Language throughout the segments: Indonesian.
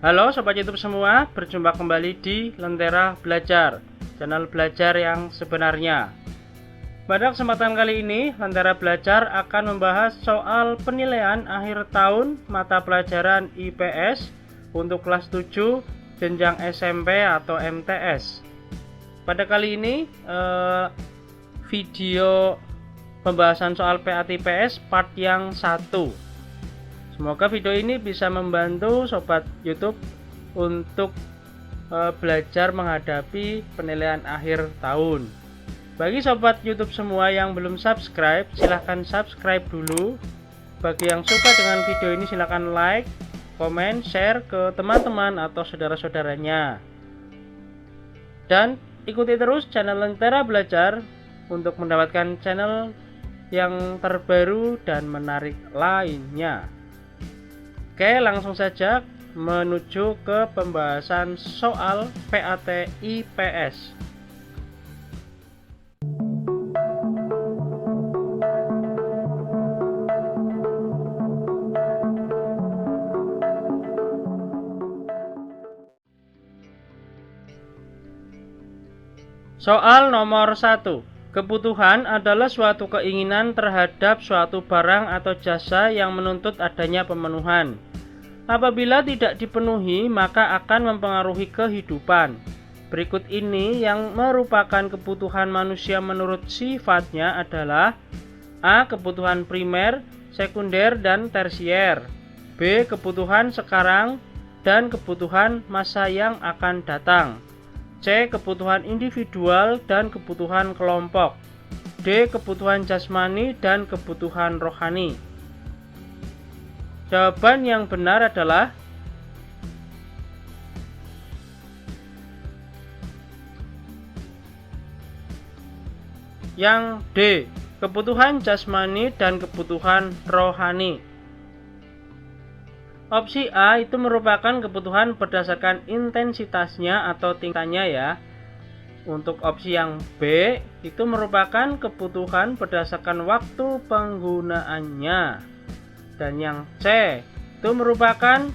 Halo Sobat YouTube semua, berjumpa kembali di Lentera Belajar, channel belajar yang sebenarnya. Pada kesempatan kali ini, Lentera Belajar akan membahas soal penilaian akhir tahun mata pelajaran IPS untuk kelas 7 jenjang SMP atau MTS. Pada kali ini, video pembahasan soal PAT IPS part yang 1. Semoga video ini bisa membantu Sobat YouTube untuk belajar menghadapi penilaian akhir tahun. Bagi Sobat YouTube semua yang belum subscribe, silahkan subscribe dulu. Bagi yang suka dengan video ini, silahkan like, komen, share ke teman-teman atau saudara-saudaranya. Dan ikuti terus channel Lentera Belajar untuk mendapatkan channel yang terbaru dan menarik lainnya. Oke, langsung saja menuju ke pembahasan soal PAT IPS. Soal nomor 1. Kebutuhan adalah suatu keinginan terhadap suatu barang atau jasa yang menuntut adanya pemenuhan. Apabila tidak dipenuhi, maka akan mempengaruhi kehidupan. Berikut ini yang merupakan kebutuhan manusia menurut sifatnya adalah: A. Kebutuhan primer, sekunder, dan tersier. B. Kebutuhan sekarang dan kebutuhan masa yang akan datang. C. Kebutuhan individual dan kebutuhan kelompok. D. Kebutuhan jasmani dan kebutuhan rohani. Jawaban yang benar adalah yang D. Kebutuhan jasmani dan kebutuhan rohani. Opsi A itu merupakan kebutuhan berdasarkan intensitasnya atau tingkatannya ya. Untuk opsi yang B itu merupakan kebutuhan berdasarkan waktu penggunaannya. Dan yang C itu merupakan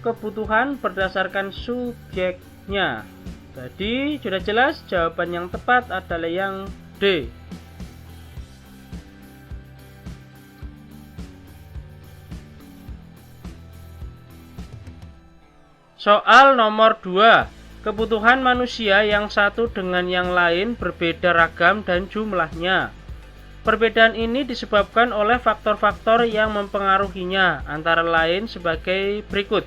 kebutuhan berdasarkan subjeknya. Jadi sudah jelas jawaban yang tepat adalah yang D. Soal nomor 2. Kebutuhan manusia yang satu dengan yang lain berbeda ragam dan jumlahnya. Perbedaan ini disebabkan oleh faktor-faktor yang mempengaruhinya, antara lain sebagai berikut.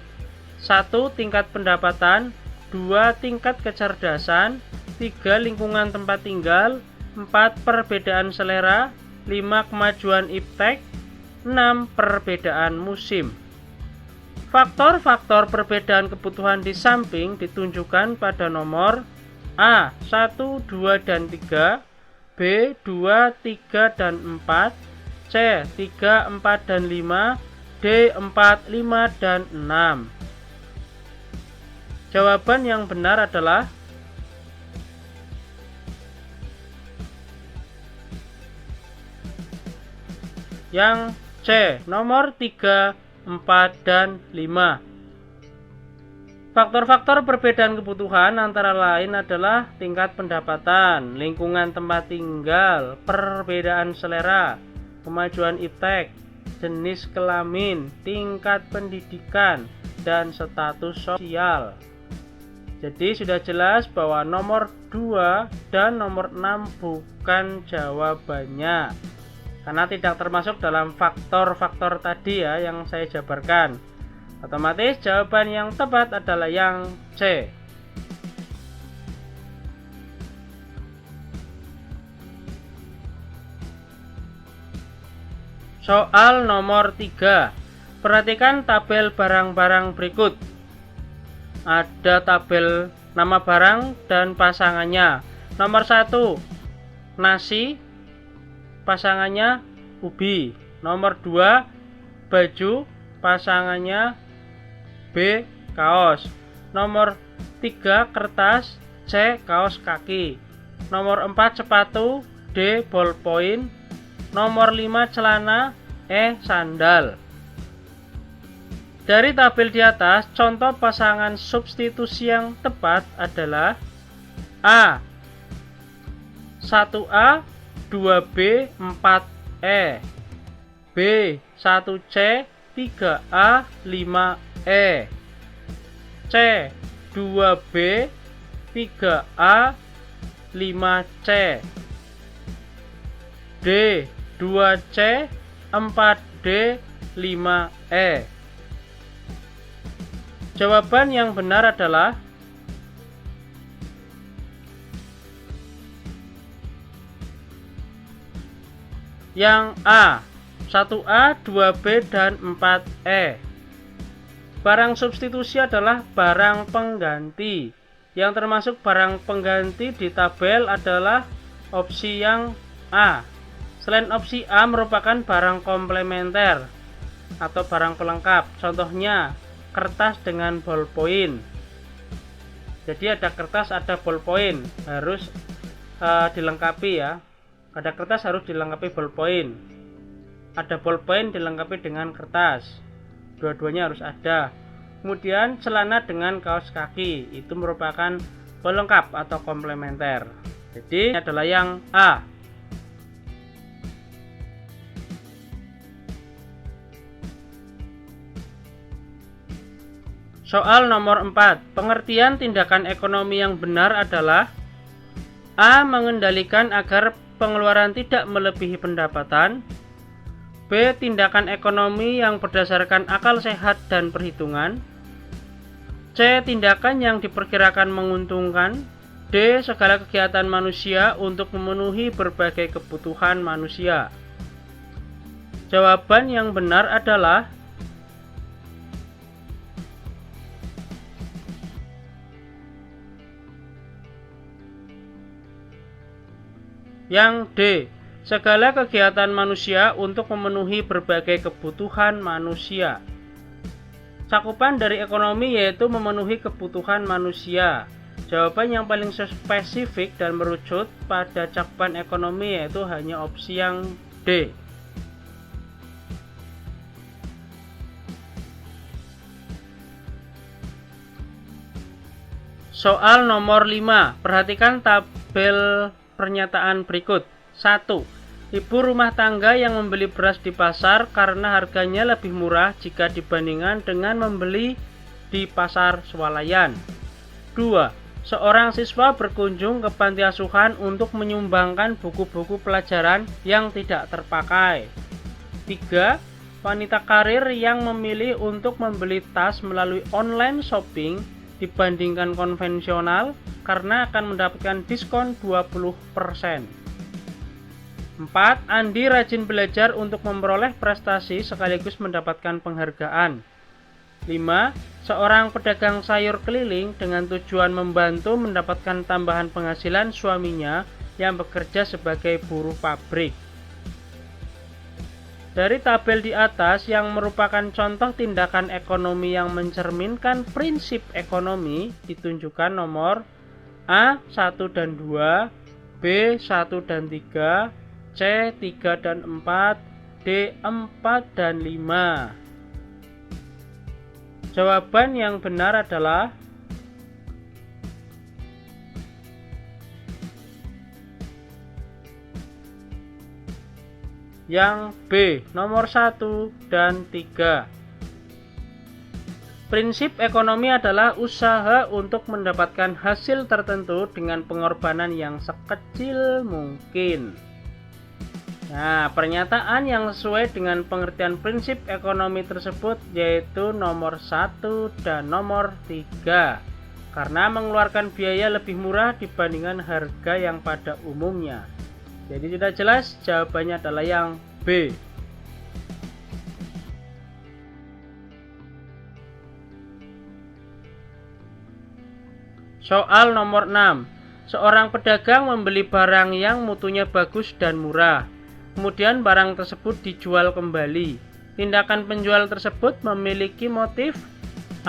1. Tingkat pendapatan. 2. Tingkat kecerdasan. 3. Lingkungan tempat tinggal. 4. Perbedaan selera. 5. Kemajuan iptek. 6. Perbedaan musim. Faktor-faktor perbedaan kebutuhan di samping ditunjukkan pada nomor A. 1, 2, dan 3, B. 2, 3, dan 4, C. 3, 4, dan 5, D. 4, 5, dan 6. Jawaban yang benar adalah yang C, nomor 3, 4, dan 5. Faktor-faktor perbedaan kebutuhan antara lain adalah tingkat pendapatan, lingkungan tempat tinggal, perbedaan selera, kemajuan iptek, jenis kelamin, tingkat pendidikan, dan status sosial. Jadi sudah jelas bahwa nomor 2 dan nomor 6 bukan jawabannya, karena tidak termasuk dalam faktor-faktor tadi ya yang saya jabarkan. Otomatis jawaban yang tepat adalah yang C. Soal nomor 3. Perhatikan tabel barang-barang berikut. Ada tabel nama barang dan pasangannya. Nomor 1, nasi, pasangannya ubi. Nomor 2, baju, pasangannya B. Kaos. Nomor 3, kertas. C. Kaos kaki. Nomor 4, sepatu. D. Ballpoint. Nomor 5, celana. E. Sandal. Dari tabel di atas, contoh pasangan substitusi yang tepat adalah A 1A 2B 4E, B 1C 3A 5E, C 2B 3A 5C, D 2C 4D 5E. Jawaban yang benar adalah yang A 1A 2B dan 4E. Barang substitusi adalah barang pengganti. Yang termasuk barang pengganti di tabel adalah opsi yang A. Selain opsi A merupakan barang komplementer atau barang pelengkap. Contohnya kertas dengan ballpoint. Jadi ada kertas, ada ballpoint, harus dilengkapi ya. Ada kertas harus dilengkapi ballpoint. Ada ballpoint dilengkapi dengan kertas. Dua-duanya harus ada. Kemudian celana dengan kaos kaki, itu merupakan pelengkap atau komplementer. Jadi ini adalah yang A. Soal nomor 4. Pengertian tindakan ekonomi yang benar adalah A. Mengendalikan agar pengeluaran tidak melebihi pendapatan. B. Tindakan ekonomi yang berdasarkan akal sehat dan perhitungan. C. Tindakan yang diperkirakan menguntungkan. D. Segala kegiatan manusia untuk memenuhi berbagai kebutuhan manusia. Jawaban yang benar adalah yang D. Segala kegiatan manusia untuk memenuhi berbagai kebutuhan manusia. Cakupan dari ekonomi yaitu memenuhi kebutuhan manusia. Jawaban yang paling spesifik dan merucut pada cakupan ekonomi yaitu hanya opsi yang D. Soal nomor 5. Perhatikan tabel pernyataan berikut. 1. Ibu rumah tangga yang membeli beras di pasar karena harganya lebih murah jika dibandingkan dengan membeli di pasar swalayan. 2. Seorang siswa berkunjung ke panti asuhan untuk menyumbangkan buku-buku pelajaran yang tidak terpakai. 3. Wanita karir yang memilih untuk membeli tas melalui online shopping dibandingkan konvensional karena akan mendapatkan diskon 20%. 4. Andi rajin belajar untuk memperoleh prestasi sekaligus mendapatkan penghargaan. 5. Seorang pedagang sayur keliling dengan tujuan membantu mendapatkan tambahan penghasilan suaminya yang bekerja sebagai buruh pabrik. Dari tabel di atas yang merupakan contoh tindakan ekonomi yang mencerminkan prinsip ekonomi ditunjukkan nomor A 1 dan 2, B 1 dan 3, C 3 dan 4, D 4 dan 5. Jawaban yang benar adalah yang B, nomor 1 dan 3. Prinsip ekonomi adalah usaha untuk mendapatkan hasil tertentu dengan pengorbanan yang sekecil mungkin. Nah, pernyataan yang sesuai dengan pengertian prinsip ekonomi tersebut yaitu nomor 1 dan nomor 3. Karena mengeluarkan biaya lebih murah dibandingkan harga yang pada umumnya. Jadi sudah jelas jawabannya adalah yang B. Soal nomor 6. Seorang pedagang membeli barang yang mutunya bagus dan murah. Kemudian barang tersebut dijual kembali. Tindakan penjual tersebut memiliki motif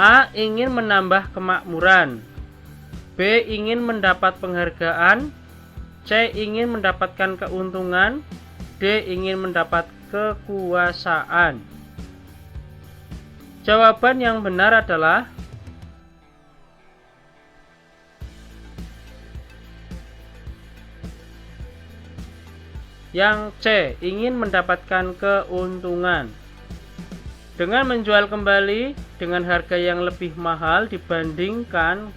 A. Ingin menambah kemakmuran, B. Ingin mendapat penghargaan, C. Ingin mendapatkan keuntungan, D. Ingin mendapat kekuasaan. Jawaban yang benar adalah yang C, ingin mendapatkan keuntungan. Dengan menjual kembali dengan harga yang lebih mahal dibandingkan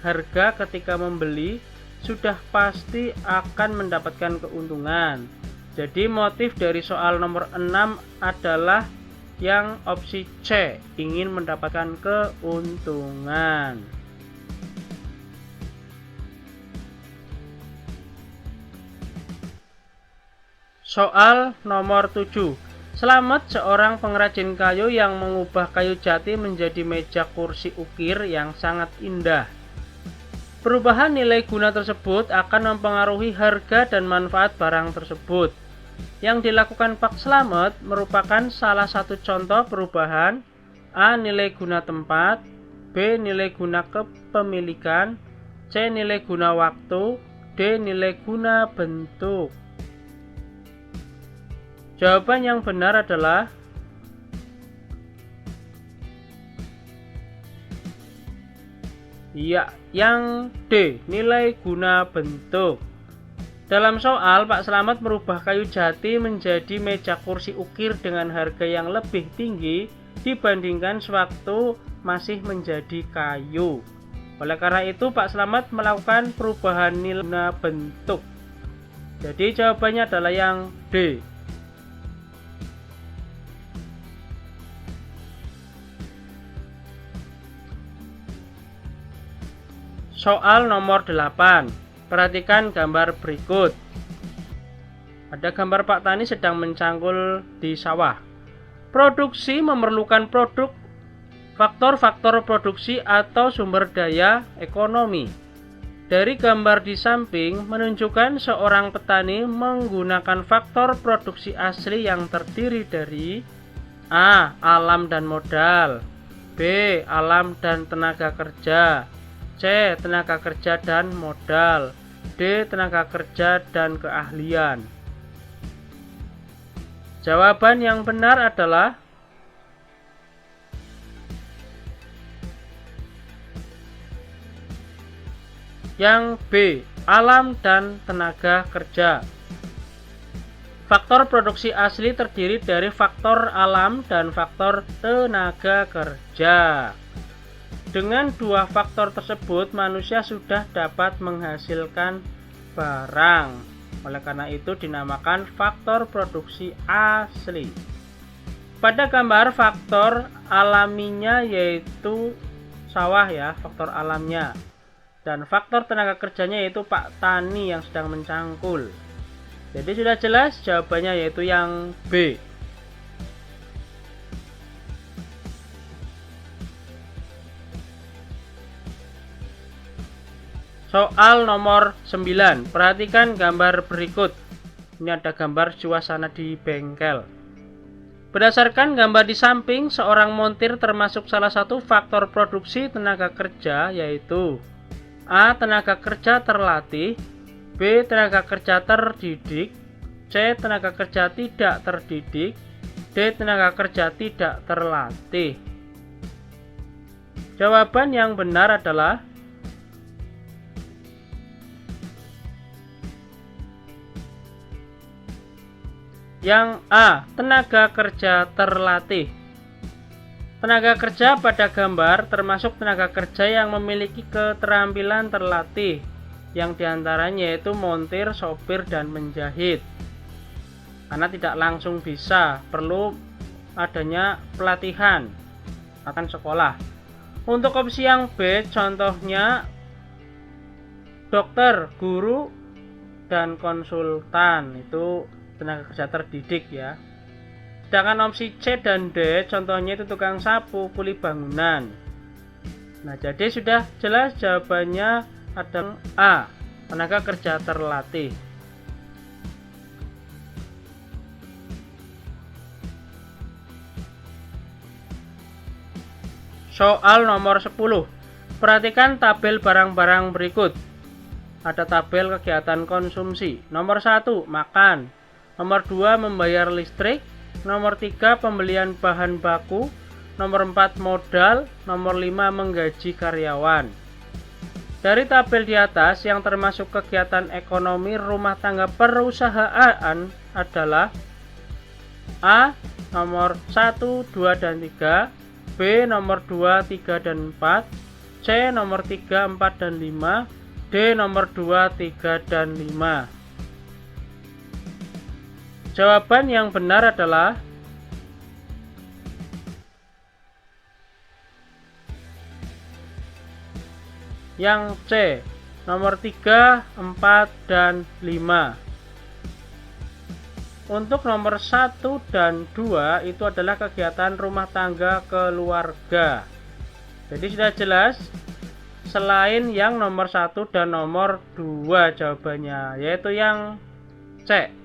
harga ketika membeli, sudah pasti akan mendapatkan keuntungan. Jadi motif dari soal nomor 6 adalah yang opsi C, ingin mendapatkan keuntungan. Soal nomor 7. Slamet, seorang pengrajin kayu yang mengubah kayu jati menjadi meja kursi ukir yang sangat indah. Perubahan nilai guna tersebut akan mempengaruhi harga dan manfaat barang tersebut. Yang dilakukan Pak Slamet merupakan salah satu contoh perubahan: A. Nilai guna tempat, B. Nilai guna kepemilikan, C. Nilai guna waktu, D. Nilai guna bentuk. Jawaban yang benar adalah yang D, nilai guna bentuk. Dalam soal, Pak Slamet merubah kayu jati menjadi meja kursi ukir dengan harga yang lebih tinggi dibandingkan sewaktu masih menjadi kayu. Oleh karena itu, Pak Slamet melakukan perubahan nilai guna bentuk. Jadi jawabannya adalah yang D. Soal nomor 8. Perhatikan gambar berikut. Ada gambar Pak Tani sedang mencangkul di sawah. Produksi memerlukan faktor-faktor produksi atau sumber daya ekonomi. Dari gambar di samping menunjukkan seorang petani menggunakan faktor produksi asli yang terdiri dari A. Alam dan modal, B. Alam dan tenaga kerja, C. Tenaga kerja dan modal, D. Tenaga kerja dan keahlian. Jawaban yang benar adalah yang B. Alam dan tenaga kerja. Faktor produksi asli terdiri dari faktor alam dan faktor tenaga kerja. Dengan dua faktor tersebut, manusia sudah dapat menghasilkan barang. Oleh karena itu dinamakan faktor produksi asli. Pada gambar, faktor alaminya yaitu sawah ya, faktor alamnya. Dan faktor tenaga kerjanya yaitu Pak Tani yang sedang mencangkul. Jadi sudah jelas jawabannya yaitu yang B. Soal nomor 9. Perhatikan gambar berikut. Ini ada gambar suasana di bengkel. Berdasarkan gambar di samping, seorang montir termasuk salah satu faktor produksi tenaga kerja, yaitu A. Tenaga kerja terlatih, B. Tenaga kerja terdidik, C. Tenaga kerja tidak terdidik, D. Tenaga kerja tidak terlatih. Jawaban yang benar adalah yang A. Tenaga kerja terlatih. Tenaga kerja pada gambar termasuk tenaga kerja yang memiliki keterampilan terlatih, yang diantaranya yaitu montir, sopir, dan menjahit. Karena tidak langsung bisa, perlu adanya pelatihan akan sekolah. Untuk opsi yang B, contohnya dokter, guru, dan konsultan, itu tenaga kerja terdidik ya. Sedangkan opsi C dan D contohnya itu tukang sapu, kuli bangunan. Nah, jadi sudah jelas jawabannya ada A. Tenaga kerja terlatih. Soal nomor 10. Perhatikan tabel barang-barang berikut. Ada tabel kegiatan konsumsi. Nomor 1, makan. Nomor 2, membayar listrik. Nomor 3, pembelian bahan baku. nomor 4 modal, nomor 5 menggaji karyawan. Dari tabel di atas yang termasuk kegiatan ekonomi rumah tangga perusahaan adalah A. Nomor 1, 2, dan 3, B. Nomor 2, 3, dan 4, C. Nomor 3, 4, dan 5, D. Nomor 2, 3, dan 5. Jawaban yang benar adalah yang C, nomor 3, 4, dan 5. Untuk nomor 1 dan 2 itu adalah kegiatan rumah tangga keluarga. Jadi sudah jelas, selain yang nomor 1 dan nomor 2 jawabannya, yaitu yang C.